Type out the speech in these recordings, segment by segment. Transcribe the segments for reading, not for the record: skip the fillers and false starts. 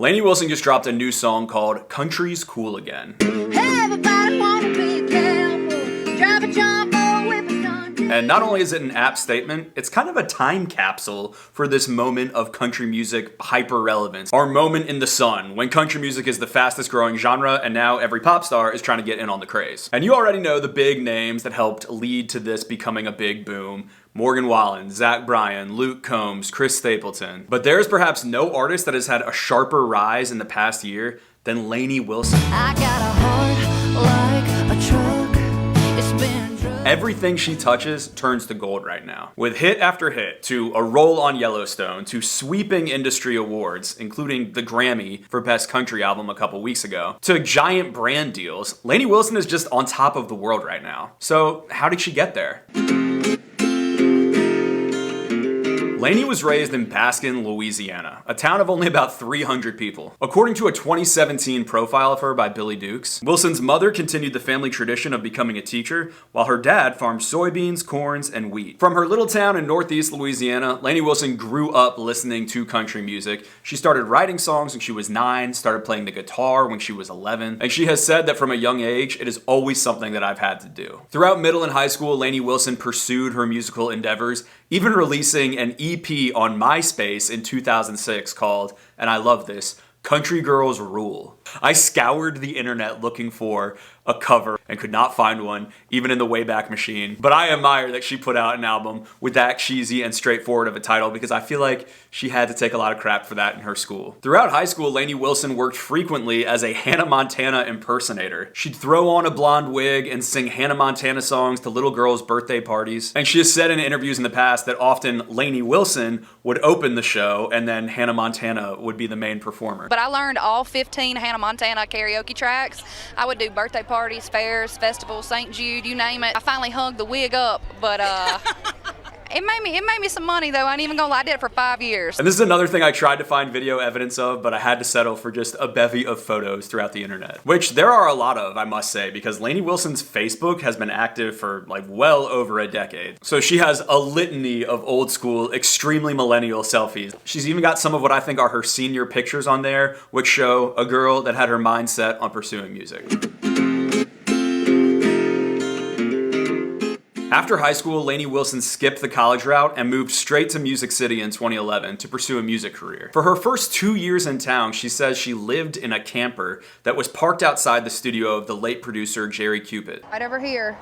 Lainey Wilson just dropped a new song called Country's Cool Again. Everybody wanna be careful, drive a jumbo, whip a gun. And not only is it an apt statement, it's kind of a time capsule for this moment of country music hyper-relevance. Our moment in the sun, when country music is the fastest growing genre and now every pop star is trying to get in on the craze. And you already know the big names that helped lead to this becoming a big boom. Morgan Wallen, Zach Bryan, Luke Combs, Chris Stapleton. But there's perhaps no artist that has had a sharper rise in the past year than Lainey Wilson. I got a heart like a truck. It's been drugged. Everything she touches turns to gold right now. With hit after hit, to a role on Yellowstone, to sweeping industry awards, including the Grammy for Best Country Album a couple weeks ago, to giant brand deals, Lainey Wilson is just on top of the world right now. So how did she get there? Lainey was raised in Baskin, Louisiana, a town of only about 300 people. According to a 2017 profile of her by Billy Dukes, Wilson's mother continued the family tradition of becoming a teacher, while her dad farmed soybeans, corns, and wheat. From her little town in northeast Louisiana, Lainey Wilson grew up listening to country music. She started writing songs when she was 9, started playing the guitar when she was 11, and she has said that from a young age, it is always something that I've had to do. Throughout middle and high school, Lainey Wilson pursued her musical endeavors, even releasing an EP on MySpace in 2006 called, and I love this, Country Girls Rule. I scoured the internet looking for a cover and could not find one, even in the Wayback Machine. But I admire that she put out an album with that cheesy and straightforward of a title because I feel like she had to take a lot of crap for that in her school. Throughout high school, Lainey Wilson worked frequently as a Hannah Montana impersonator. She'd throw on a blonde wig and sing Hannah Montana songs to little girls' birthday parties. And she has said in interviews in the past that often Lainey Wilson would open the show and then Hannah Montana would be the main performer. But I learned all 15 Hannah Montana karaoke tracks. I would do birthday parties, fairs, festivals, St. Jude, you name it. I finally hung the wig up, but it made me some money though. I ain't even gonna lie, I did it for 5 years. And this is another thing I tried to find video evidence of, but I had to settle for just a bevy of photos throughout the internet. Which there are a lot of, I must say, because Lainey Wilson's Facebook has been active for like well over a decade. So she has a litany of old school, extremely millennial selfies. She's even got some of what I think are her senior pictures on there, which show a girl that had her mind set on pursuing music. After high school, Lainey Wilson skipped the college route and moved straight to Music City in 2011 to pursue a music career. For her first 2 years in town, she says she lived in a camper that was parked outside the studio of the late producer Jerry Cupid. Right over here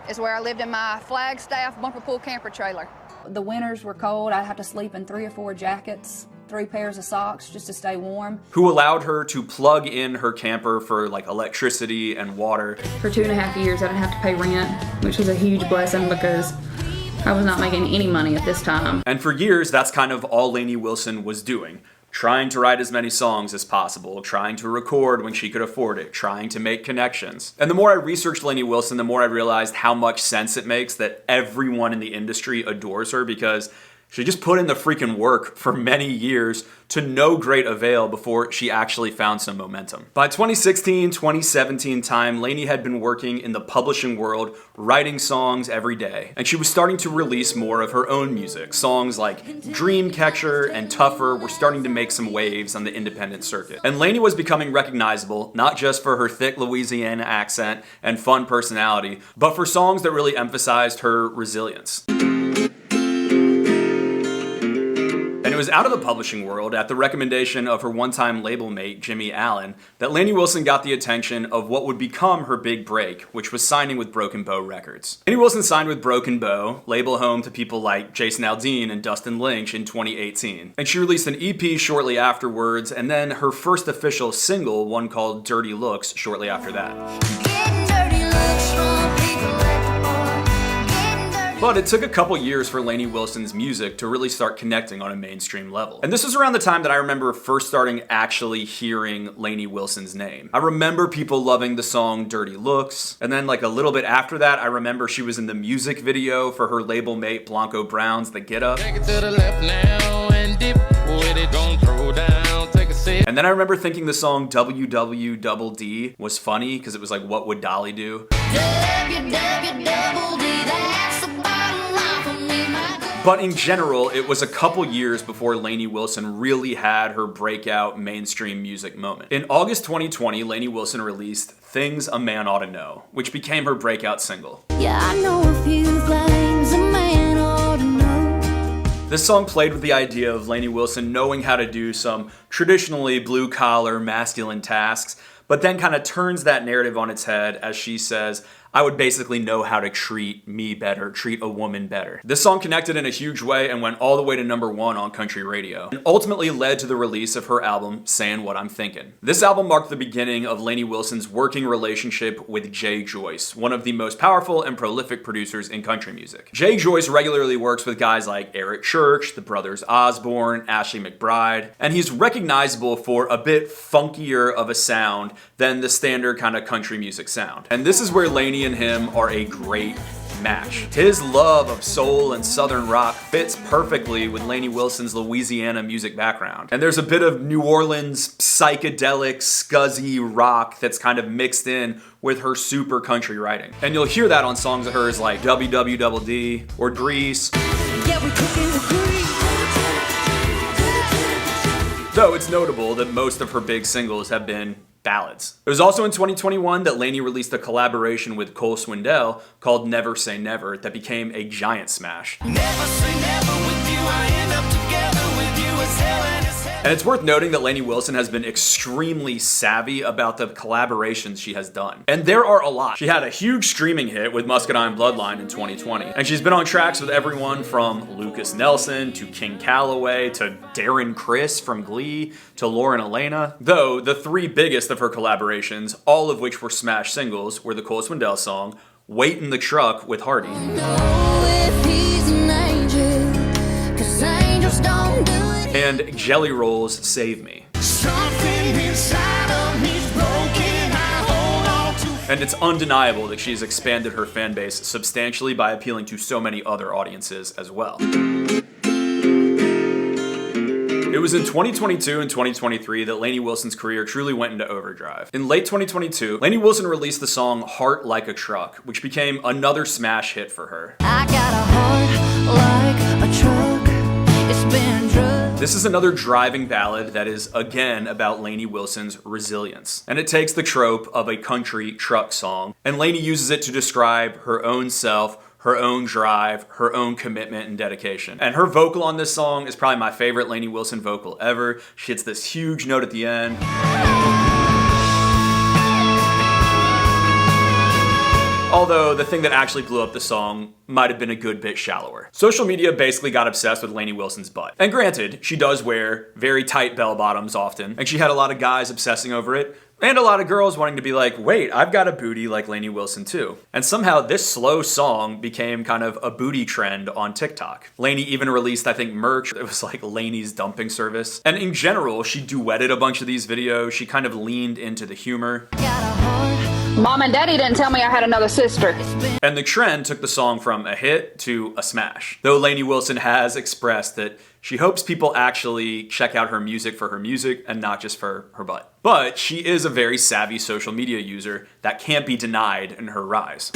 is where I lived in my Flagstaff bumper pool camper trailer. The winters were cold. I'd have to sleep in 3 or 4 jackets, 3 pairs of socks just to stay warm. Who allowed her to plug in her camper for like electricity and water. For 2.5 years, I didn't have to pay rent, which was a huge blessing because I was not making any money at this time. And for years, that's kind of all Lainey Wilson was doing. Trying to write as many songs as possible, trying to record when she could afford it, trying to make connections. And the more I researched Lainey Wilson, the more I realized how much sense it makes that everyone in the industry adores her because she just put in the freaking work for many years to no great avail before she actually found some momentum. By 2016, 2017 time, Lainey had been working in the publishing world, writing songs every day. And she was starting to release more of her own music. Songs like Dreamcatcher and Tougher were starting to make some waves on the independent circuit. And Lainey was becoming recognizable, not just for her thick Louisiana accent and fun personality, but for songs that really emphasized her resilience. And it was out of the publishing world, at the recommendation of her one-time label mate, Jimmy Allen, that Lainey Wilson got the attention of what would become her big break, which was signing with Broken Bow Records. Lainey Wilson signed with Broken Bow, label home to people like Jason Aldean and Dustin Lynch in 2018. And she released an EP shortly afterwards, and then her first official single, one called Dirty Looks, shortly after that. Getting dirty looks from people at the bar. But it took a couple years for Lainey Wilson's music to really start connecting on a mainstream level. And this was around the time that I remember first starting actually hearing Lainey Wilson's name. I remember people loving the song Dirty Looks, and then like a little bit after that, I remember she was in the music video for her label mate Blanco Brown's The Get Up. Take it to the left now and dip with it, don't throw down, take a sip. And then I remember thinking the song WWDD was funny because it was like, what would Dolly do? WWD, that's the bottom line for me, my girl. But in general, it was a couple years before Lainey Wilson really had her breakout mainstream music moment. In August 2020, Lainey Wilson released Things A Man Oughta Know, which became her breakout single. Yeah, I know a few things a man ought to know. This song played with the idea of Lainey Wilson knowing how to do some traditionally blue-collar masculine tasks, but then kind of turns that narrative on its head as she says, I would basically know how to treat me better, treat a woman better. This song connected in a huge way and went all the way to #1 on country radio, and ultimately led to the release of her album, Sayin' What I'm Thinkin'. This album marked the beginning of Lainey Wilson's working relationship with Jay Joyce, one of the most powerful and prolific producers in country music. Jay Joyce regularly works with guys like Eric Church, the brothers Osborne, Ashley McBryde, and he's recognizable for a bit funkier of a sound than the standard kind of country music sound. And this is where Lainey and him are a great match. His love of soul and southern rock fits perfectly with Lainey Wilson's Louisiana music background. And there's a bit of New Orleans psychedelic, scuzzy rock that's kind of mixed in with her super country writing. And you'll hear that on songs of hers like WWDD or Grease. Yeah, we cooking with grease. Though it's notable that most of her big singles have been ballads. It was also in 2021 that Lainey released a collaboration with Cole Swindell called Never Say Never that became a giant smash. Never say never with you, I end up together with you as hell and as hell. And it's worth noting that Lainey Wilson has been extremely savvy about the collaborations she has done. And there are a lot. She had a huge streaming hit with Muscadine Bloodline in 2020. And she's been on tracks with everyone from Lucas Nelson to King Calloway to Darren Criss from Glee to Lauren Elena. Though the three biggest of her collaborations, all of which were smash singles, were the Cole Swindell song, Wait in the Truck with Hardy. Know if he's an angel, 'cause angels don't do it. And Jelly Roll's Save Me. Something inside of me's broken, I hold on to. And it's undeniable that she's expanded her fan base substantially by appealing to so many other audiences as well. It was in 2022 and 2023 that Lainey Wilson's career truly went into overdrive. In late 2022, Lainey Wilson released the song Heart Like a Truck, which became another smash hit for her. I got a heart like a truck. It's been drugged. This is another driving ballad that is, again, about Lainey Wilson's resilience. And it takes the trope of a country truck song, and Lainey uses it to describe her own self, her own drive, her own commitment and dedication. And her vocal on this song is probably my favorite Lainey Wilson vocal ever. She hits this huge note at the end. Although the thing that actually blew up the song might have been a good bit shallower. Social media basically got obsessed with Lainey Wilson's butt. And granted, she does wear very tight bell bottoms often, and she had a lot of guys obsessing over it, and a lot of girls wanting to be like, wait, I've got a booty like Lainey Wilson too. And somehow this slow song became kind of a booty trend on TikTok. Lainey even released, I think, merch. It was like Lainey's dumping service. And in general, she duetted a bunch of these videos. She kind of leaned into the humor. Got a heart. Mom and Daddy didn't tell me I had another sister. And the trend took the song from a hit to a smash. Though Lainey Wilson has expressed that she hopes people actually check out her music for her music and not just for her butt. But she is a very savvy social media user that can't be denied in her rise.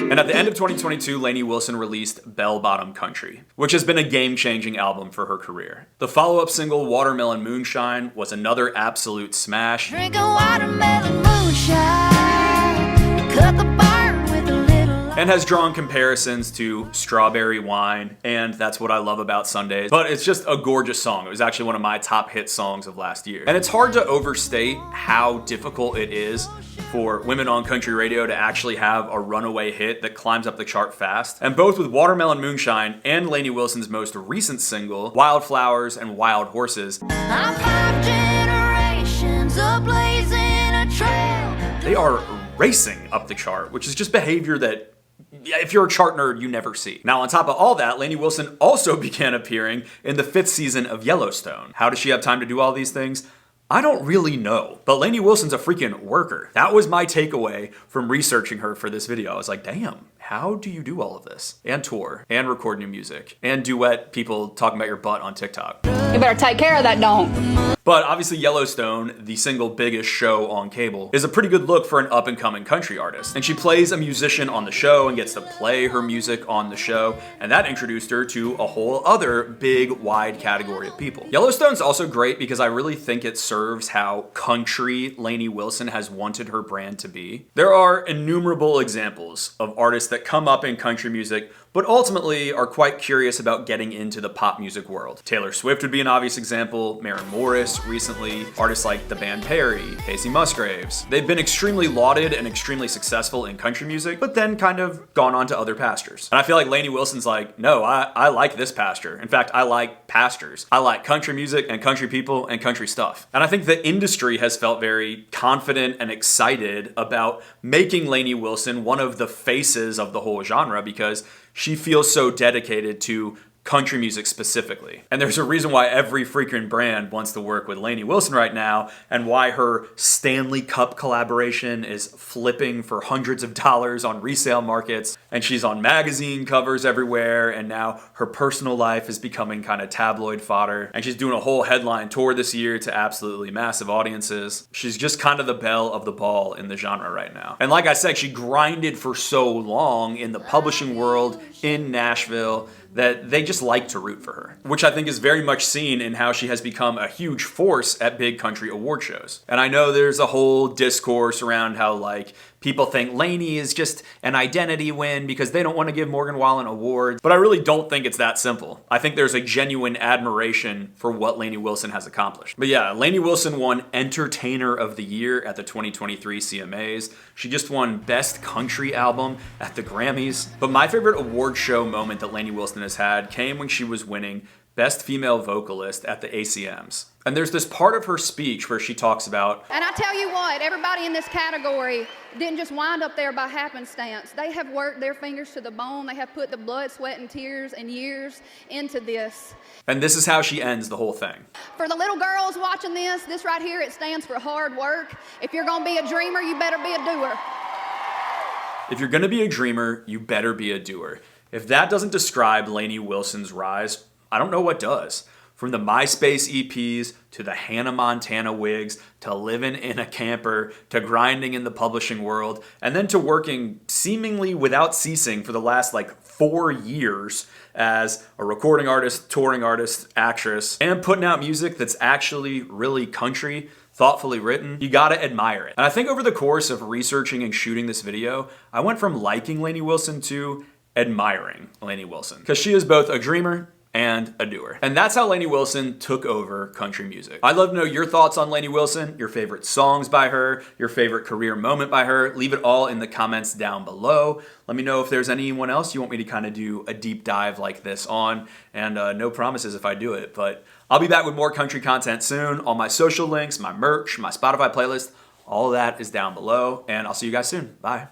And at the end of 2022, Lainey Wilson released Bell Bottom Country, which has been a game-changing album for her career. The follow-up single, Watermelon Moonshine, was another absolute smash. Drinking watermelon moonshine. Cut the burn with a little light. And has drawn comparisons to Strawberry Wine, and That's What I Love About Sundays. But it's just a gorgeous song. It was actually one of my top hit songs of last year. And it's hard to overstate how difficult it is for women on country radio to actually have a runaway hit that climbs up the chart fast. And both with Watermelon Moonshine and Lainey Wilson's most recent single, Wildflowers and Wild Horses, I'm 5 generations of blazing a trail. they are racing up the chart, which is just behavior that, if you're a chart nerd, you never see. Now, on top of all that, Lainey Wilson also began appearing in the 5th season of Yellowstone. How does she have time to do all these things? I don't really know, but Lainey Wilson's a freaking worker. That was my takeaway from researching her for this video. I was like, damn, how do you do all of this? And tour, and record new music, and duet people talking about your butt on TikTok. You better take care of that donk. But obviously Yellowstone, the single biggest show on cable, is a pretty good look for an up-and-coming country artist. And she plays a musician on the show and gets to play her music on the show, and that introduced her to a whole other big, wide category of people. Yellowstone's also great because I really think it serves how country Lainey Wilson has wanted her brand to be. There are innumerable examples of artists that come up in country music but ultimately are quite curious about getting into the pop music world. Taylor Swift would be an obvious example, Maren Morris recently, artists like the band Perry, Casey Musgraves. They've been extremely lauded and extremely successful in country music, but then kind of gone on to other pastures. And I feel like Lainey Wilson's like, no, I like this pasture. In fact, I like pastures. I like country music and country people and country stuff. And I think the industry has felt very confident and excited about making Lainey Wilson one of the faces of the whole genre because she feels so dedicated to country music specifically. And there's a reason why every freaking brand wants to work with Lainey Wilson right now, and why her Stanley Cup collaboration is flipping for hundreds of dollars on resale markets, and she's on magazine covers everywhere, and now her personal life is becoming kind of tabloid fodder, and she's doing a whole headline tour this year to absolutely massive audiences. She's just kind of the belle of the ball in the genre right now. And like I said, she grinded for so long in the publishing world in Nashville that they just like to root for her, which I think is very much seen in how she has become a huge force at big country award shows. And I know there's a whole discourse around how like people think Lainey is just an identity win because they don't want to give Morgan Wallen awards, but I really don't think it's that simple. I think there's a genuine admiration for what Lainey Wilson has accomplished. But yeah, Lainey Wilson won Entertainer of the Year at the 2023 CMAs. She just won Best Country Album at the Grammys. But my favorite award show moment that Lainey Wilson has had came when she was winning Best Female Vocalist at the ACMs. And there's this part of her speech where she talks about, And I tell you what, everybody in this category didn't just wind up there by happenstance. They have worked their fingers to the bone. They have put the blood, sweat, and tears and years into this. and this is how she ends the whole thing. For the little girls watching this right here, it stands for hard work. If you're gonna be a dreamer, you better be a doer. If you're gonna be a dreamer, you better be a doer. If that doesn't describe Lainey Wilson's rise, I don't know what does. From the MySpace EPs, to the Hannah Montana wigs, to living in a camper, to grinding in the publishing world, and then to working seemingly without ceasing for the last 4 years as a recording artist, touring artist, actress, and putting out music that's actually really country, thoughtfully written. You gotta admire it. And I think over the course of researching and shooting this video, I went from liking Lainey Wilson to admiring Lainey Wilson, because she is both a dreamer and a doer. And that's how Lainey Wilson took over country music. I'd love to know your thoughts on Lainey Wilson, your favorite songs by her, your favorite career moment by her. Leave it all in the comments down below. Let me know if there's anyone else you want me to kind of do a deep dive like this on. And no promises if I do it, but I'll be back with more country content soon. All my social links, my merch, my Spotify playlist, all of that is down below. And I'll see you guys soon. Bye.